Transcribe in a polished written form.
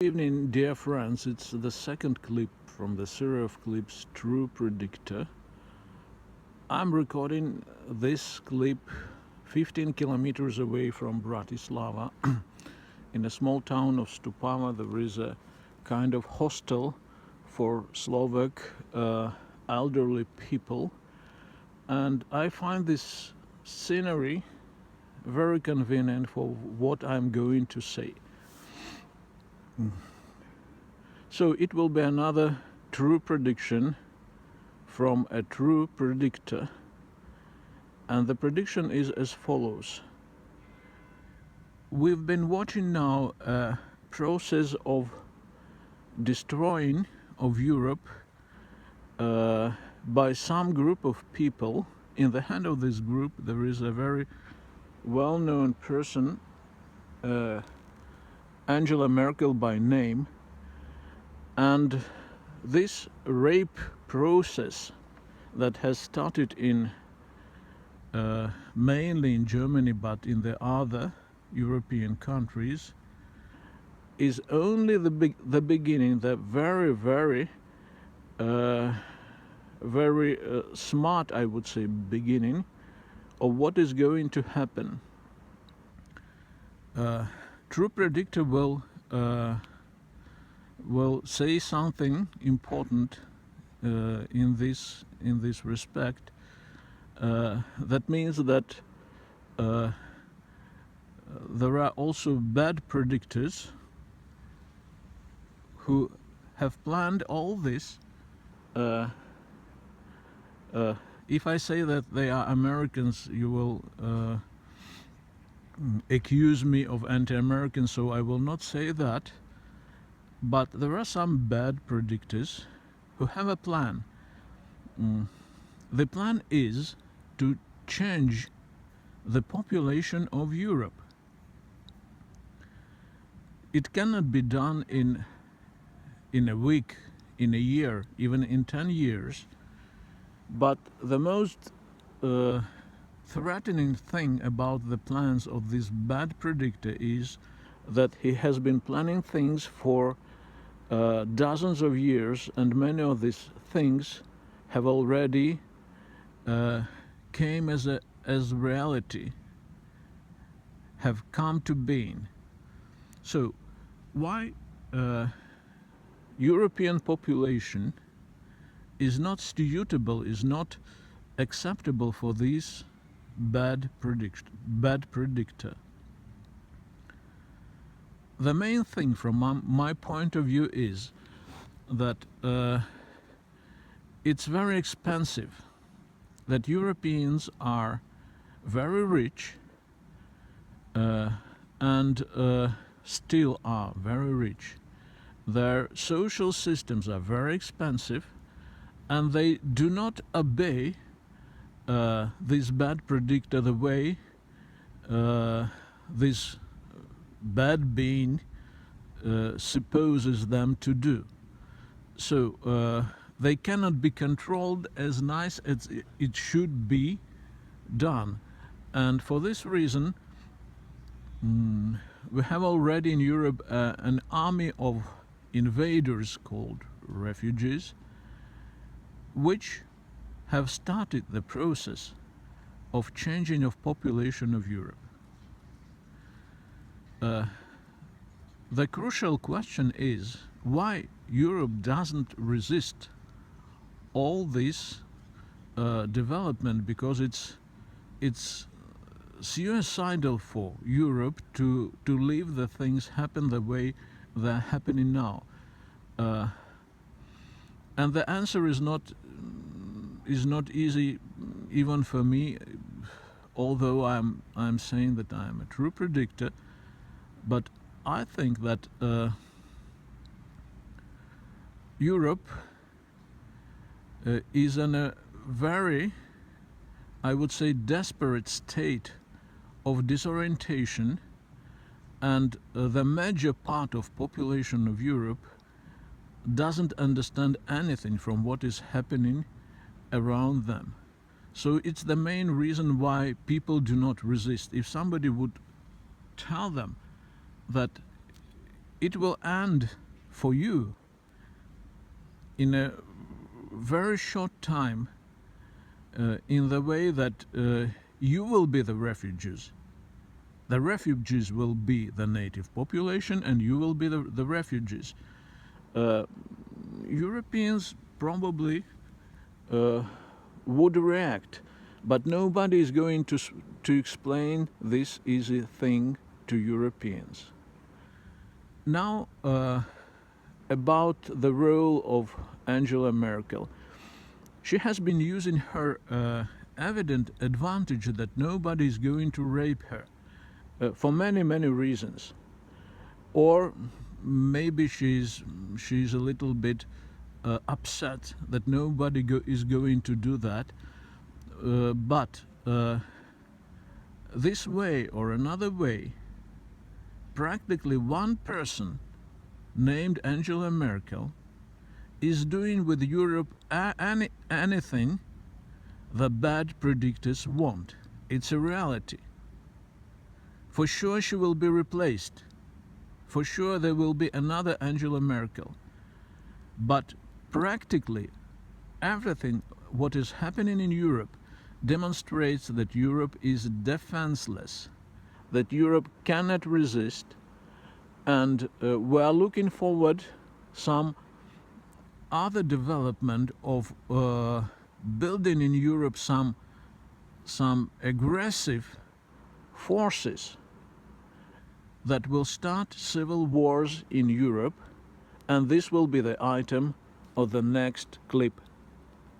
evening, dear friends. It's the second clip from the series of clips True Predictor. I'm recording this clip 15 kilometers away from Bratislava. In a small town of Stupava, there is a kind of hostel for Slovak elderly people. And I find this scenery very convenient for what I'm going to say. So it will be another true prediction from a true predictor, and the prediction is as follows. We've been watching now a process of destroying of Europe by some group of people. In the hand of this group there is a very well-known person, Angela Merkel by name, and this rape process that has started in mainly in Germany but in the other European countries is only the beginning, the very smart, I would say, beginning of what is going to happen. True Predictor will say something important in this respect. That means that there are also bad predictors who have planned all this. If I say that they are Americans, you will accuse me of anti-American, so I will not say that. But there are some bad predictors who have a plan. The plan is to change the population of Europe. It cannot be done in a week, in a year, even in 10 years. But the most threatening thing about the plans of this bad predictor is that he has been planning things for dozens of years, and many of these things have already came as reality, have come to being. So why European population is not suitable, is not acceptable for this bad predictor. The main thing from my point of view is that it's very expensive, that Europeans are very rich and still are very rich. Their social systems are very expensive, and they do not obey this bad predictor the way this bad being supposes them to do. So they cannot be controlled as nice as it should be done. And for this reason, we have already in Europe an army of invaders called refugees, which have started the process of changing of population of Europe. The crucial question is why Europe doesn't resist all this development, because it's suicidal for Europe to leave the things happen the way they're happening now. And the answer is not easy even for me, although I'm saying that I'm a true predictor. But I think that Europe is in a very, I would say, desperate state of disorientation, and the major part of population of Europe doesn't understand anything from what is happening around them. So it's the main reason why people do not resist. If somebody would tell them that it will end for you in a very short time, in the way that you will be the refugees. The refugees will be the native population, and you will be the refugees. Europeans probably would react, but nobody is going to explain this easy thing to Europeans. Now, about the role of Angela Merkel. She has been using her evident advantage that nobody is going to rape her for many, many reasons. Or maybe she's a little bit upset that nobody is going to do that. But this way or another way, practically one person named Angela Merkel is doing with Europe anything the bad predictors want. It's a reality. For sure she will be replaced. For sure there will be another Angela Merkel. But practically everything what is happening in Europe demonstrates that Europe is defenseless, that Europe cannot resist, and we are looking forward some other development of building in Europe some aggressive forces that will start civil wars in Europe, and this will be the item of the next clip.